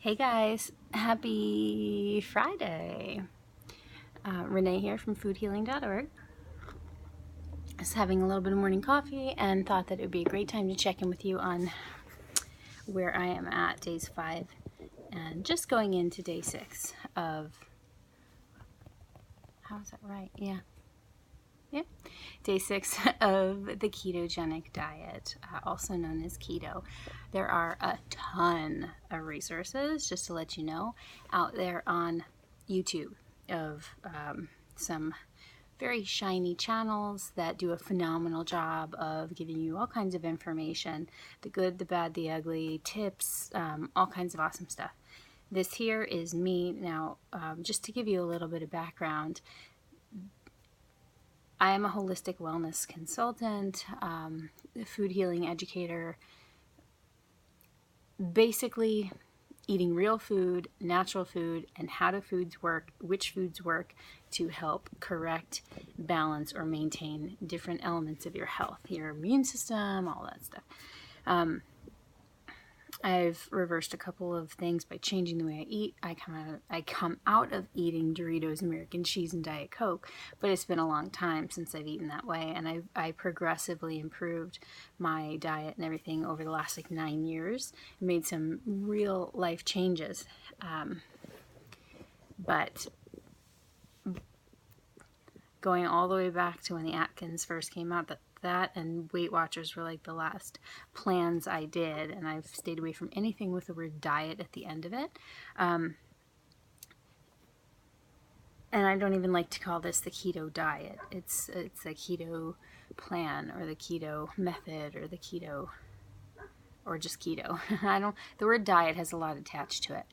Hey guys, happy Friday. Renee here from FoodHealing.org. I was having a little bit of morning coffee and thought that it would be a great time to check in with you on where I am at days 5 and just going into day 6 of, how is that right? Yeah. Day 6 of the ketogenic diet, also known as keto. There are a ton of resources, just to let you know, out there on YouTube of some very shiny channels that do a phenomenal job of giving you all kinds of information, the good, the bad, the ugly, tips, all kinds of awesome stuff. This here is me. Now, just to give you a little bit of background, I am a holistic wellness consultant, food healing educator, basically eating real food, natural food, and how do foods work, which foods work to help correct, balance, or maintain different elements of your health, your immune system, all that stuff. I've reversed a couple of things by changing the way I eat. I come out of eating Doritos, American cheese, and Diet Coke, but it's been a long time since I've eaten that way, and I progressively improved my diet and everything over the last 9 years. I made some real life changes, but going all the way back to when the Atkins first came out, that and Weight Watchers were like the last plans I did, and I've stayed away from anything with the word diet at the end of it. And I don't even like to call this the keto diet. It's a keto plan, or the keto method, or the keto, or just keto. The word diet has a lot attached to it.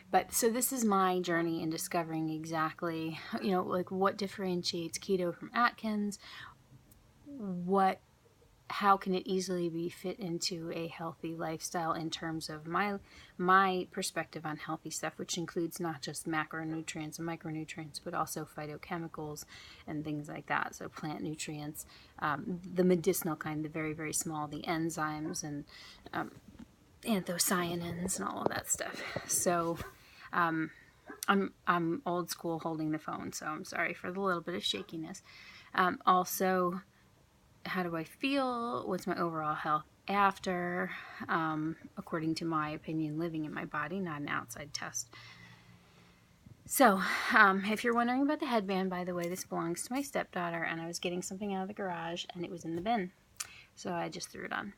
But so this is my journey in discovering exactly, what differentiates keto from Atkins, how can it easily be fit into a healthy lifestyle in terms of my perspective on healthy stuff, which includes not just macronutrients and micronutrients, but also phytochemicals and things like that. So plant nutrients, the medicinal kind, the very, very small, the enzymes and anthocyanins and all of that stuff. So I'm old school holding the phone, so I'm sorry for the little bit of shakiness. Also, how do I feel? What's my overall health after? According to my opinion, living in my body, not an outside test. So, if you're wondering about the headband, by the way, this belongs to my stepdaughter, and I was getting something out of the garage, and it was in the bin, so I just threw it on.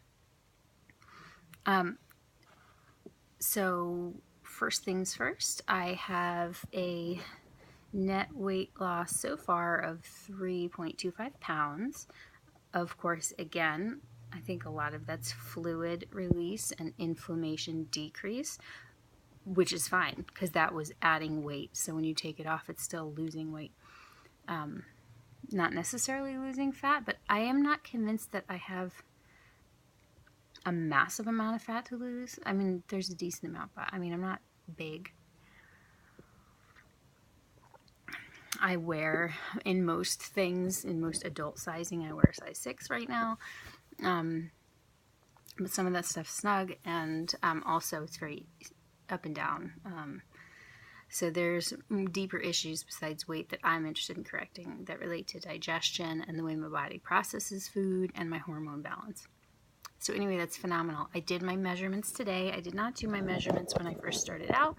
So, first things first, I have a net weight loss so far of 3.25 pounds. Of course, again, I think a lot of that's fluid release and inflammation decrease, which is fine because that was adding weight. So when you take it off, it's still losing weight. Not necessarily losing fat, but I am not convinced that I have a massive amount of fat to lose. I mean, there's a decent amount, but I'm not big. I wear, in most things, in most adult sizing, I wear a size 6 right now. But some of that stuff's snug, and also it's very up and down. So there's deeper issues besides weight that I'm interested in correcting that relate to digestion and the way my body processes food and my hormone balance. So anyway, that's phenomenal. I did my measurements today. I did not do my measurements when I first started out.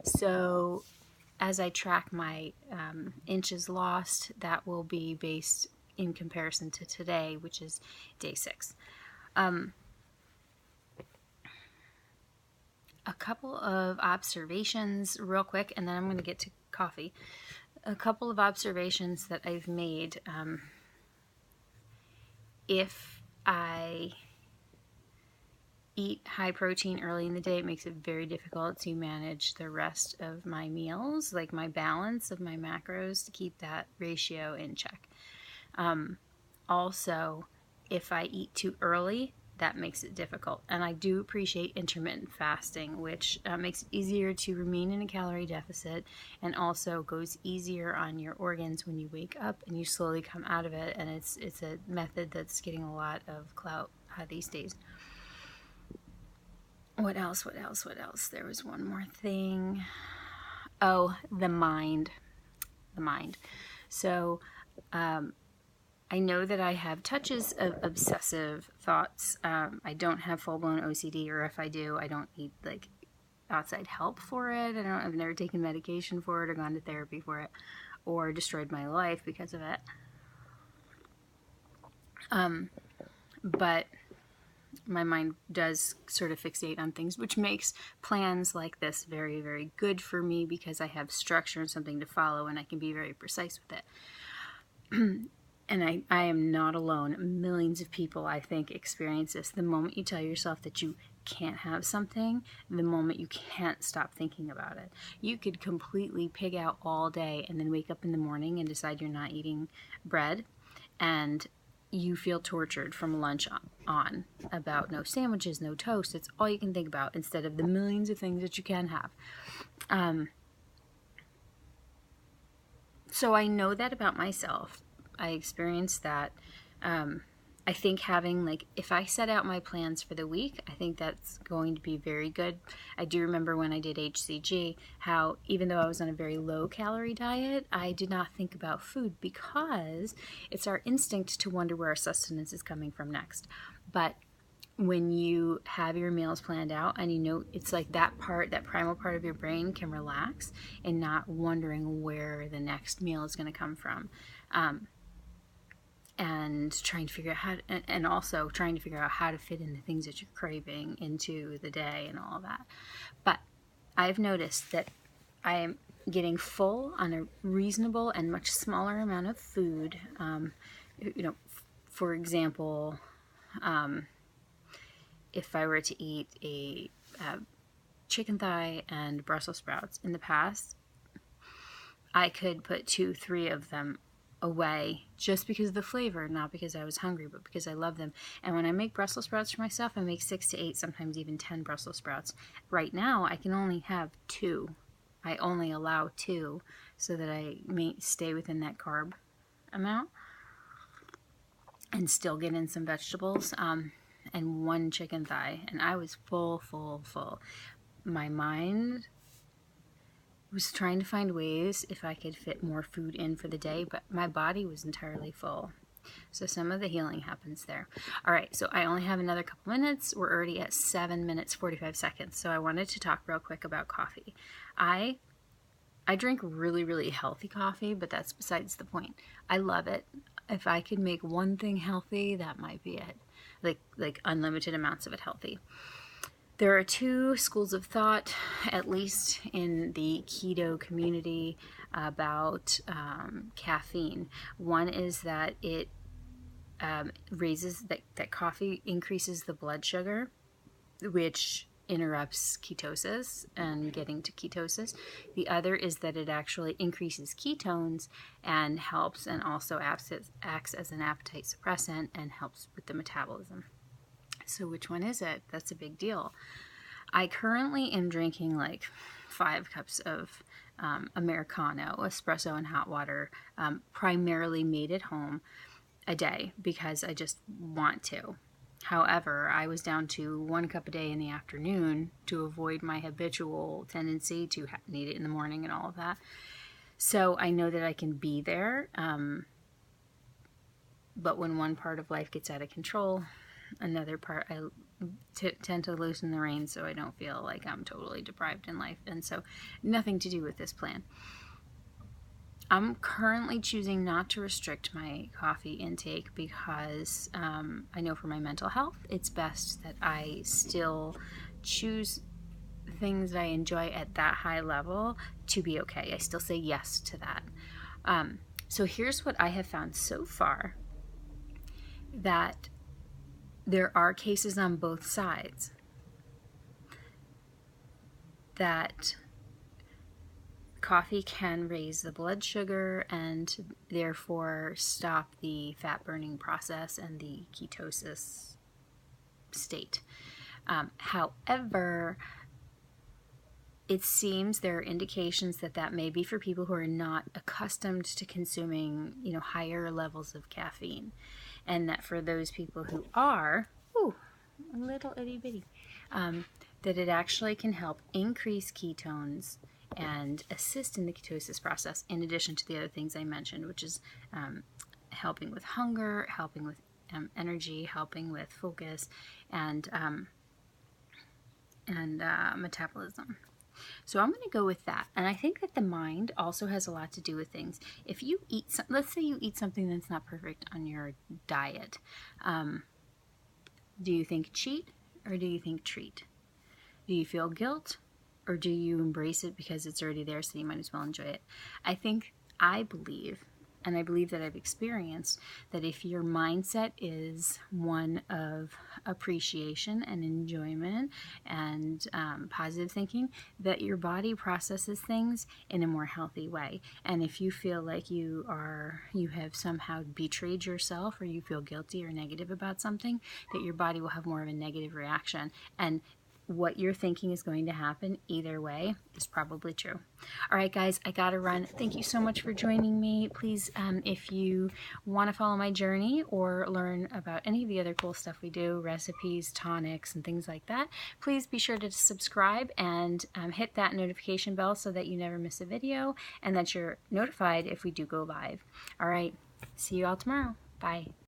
So as I track my inches lost, that will be based in comparison to today, which is day 6. A couple of observations real quick, and then I'm going to get to coffee. A couple of observations that I've made. If I eat high protein early in the day, it makes it very difficult to manage the rest of my meals, like my balance of my macros, to keep that ratio in check. Also, if I eat too early, that makes it difficult. And I do appreciate intermittent fasting, which makes it easier to remain in a calorie deficit and also goes easier on your organs when you wake up and you slowly come out of it. And it's a method that's getting a lot of clout these days. What else? What else? What else? There was one more thing. Oh, the mind. The mind. So, I know that I have touches of obsessive thoughts. I don't have full-blown OCD, or if I do, I don't need like outside help for it. I've never taken medication for it or gone to therapy for it or destroyed my life because of it. But my mind does sort of fixate on things, which makes plans like this very, very good for me because I have structure and something to follow, and I can be very precise with it. And I am not alone. Millions of people, I think, experience this. The moment you tell yourself that you can't have something, the moment you can't stop thinking about it. You could completely pig out all day and then wake up in the morning and decide you're not eating bread, and you feel tortured from lunch on about no sandwiches, no toast. It's all you can think about instead of the millions of things that you can have. So I know that about myself. I experienced that. I think having, like, if I set out my plans for the week, I think that's going to be very good. I do remember when I did HCG, how even though I was on a very low calorie diet, I did not think about food because it's our instinct to wonder where our sustenance is coming from next. But when you have your meals planned out and you know, it's like that primal part of your brain can relax and not wondering where the next meal is going to come from. And trying to figure out and also trying to figure out how to fit in the things that you're craving into the day and all of that. But I've noticed that I am getting full on a reasonable and much smaller amount of food. For example, if I were to eat a chicken thigh and Brussels sprouts in the past, I could put 2-3 of them away just because of the flavor, not because I was hungry, but because I love them. And when I make Brussels sprouts for myself, I make 6 to 8, sometimes even 10 Brussels sprouts. Right now, I can only have 2. I only allow 2 so that I may stay within that carb amount and still get in some vegetables, and 1 chicken thigh. And I was full. My mind was trying to find ways if I could fit more food in for the day, but my body was entirely full. So some of the healing happens there. All right, so I only have another couple minutes. We're already at 7 minutes, 45 seconds. So I wanted to talk real quick about coffee. I drink really, really healthy coffee, but that's besides the point. I love it. If I could make one thing healthy, that might be it. Like unlimited amounts of it healthy. There are 2 schools of thought, at least in the keto community, about caffeine. One is that it that coffee increases the blood sugar, which interrupts ketosis and getting to ketosis. The other is that it actually increases ketones and helps, and also acts as an appetite suppressant and helps with the metabolism. So which one is it? That's a big deal. I currently am drinking like 5 cups of Americano, espresso and hot water, primarily made at home, a day because I just want to. However, I was down to 1 cup a day in the afternoon to avoid my habitual tendency to need it in the morning and all of that. So I know that I can be there, but when one part of life gets out of control, another part I tend to loosen the reins so I don't feel like I'm totally deprived in life. And so nothing to do with this plan. I'm currently choosing not to restrict my coffee intake because I know for my mental health, it's best that I still choose things that I enjoy at that high level to be okay. I still say yes to that. So here's what I have found so far, that there are cases on both sides that coffee can raise the blood sugar and therefore stop the fat burning process and the ketosis state. However, it seems there are indications that may be for people who are not accustomed to consuming, higher levels of caffeine, and that for those people who are, a little itty bitty, that it actually can help increase ketones and assist in the ketosis process, in addition to the other things I mentioned, which is helping with hunger, helping with energy, helping with focus, and metabolism. So I'm going to go with that. And I think that the mind also has a lot to do with things. If you eat, let's say you eat something that's not perfect on your diet, do you think cheat or do you think treat? Do you feel guilt or do you embrace it because it's already there, so you might as well enjoy it? I believe, and I believe that I've experienced, that if your mindset is one of appreciation and enjoyment and positive thinking, that your body processes things in a more healthy way. And if you feel like you have somehow betrayed yourself, or you feel guilty or negative about something, that your body will have more of a negative reaction. And what you're thinking is going to happen either way is probably true. All right, guys, I gotta run. Thank you so much for joining me. Please, if you want to follow my journey or learn about any of the other cool stuff we do, recipes, tonics, and things like that, please be sure to subscribe and hit that notification bell so that you never miss a video and that you're notified if we do go live. All right, see you all tomorrow. Bye.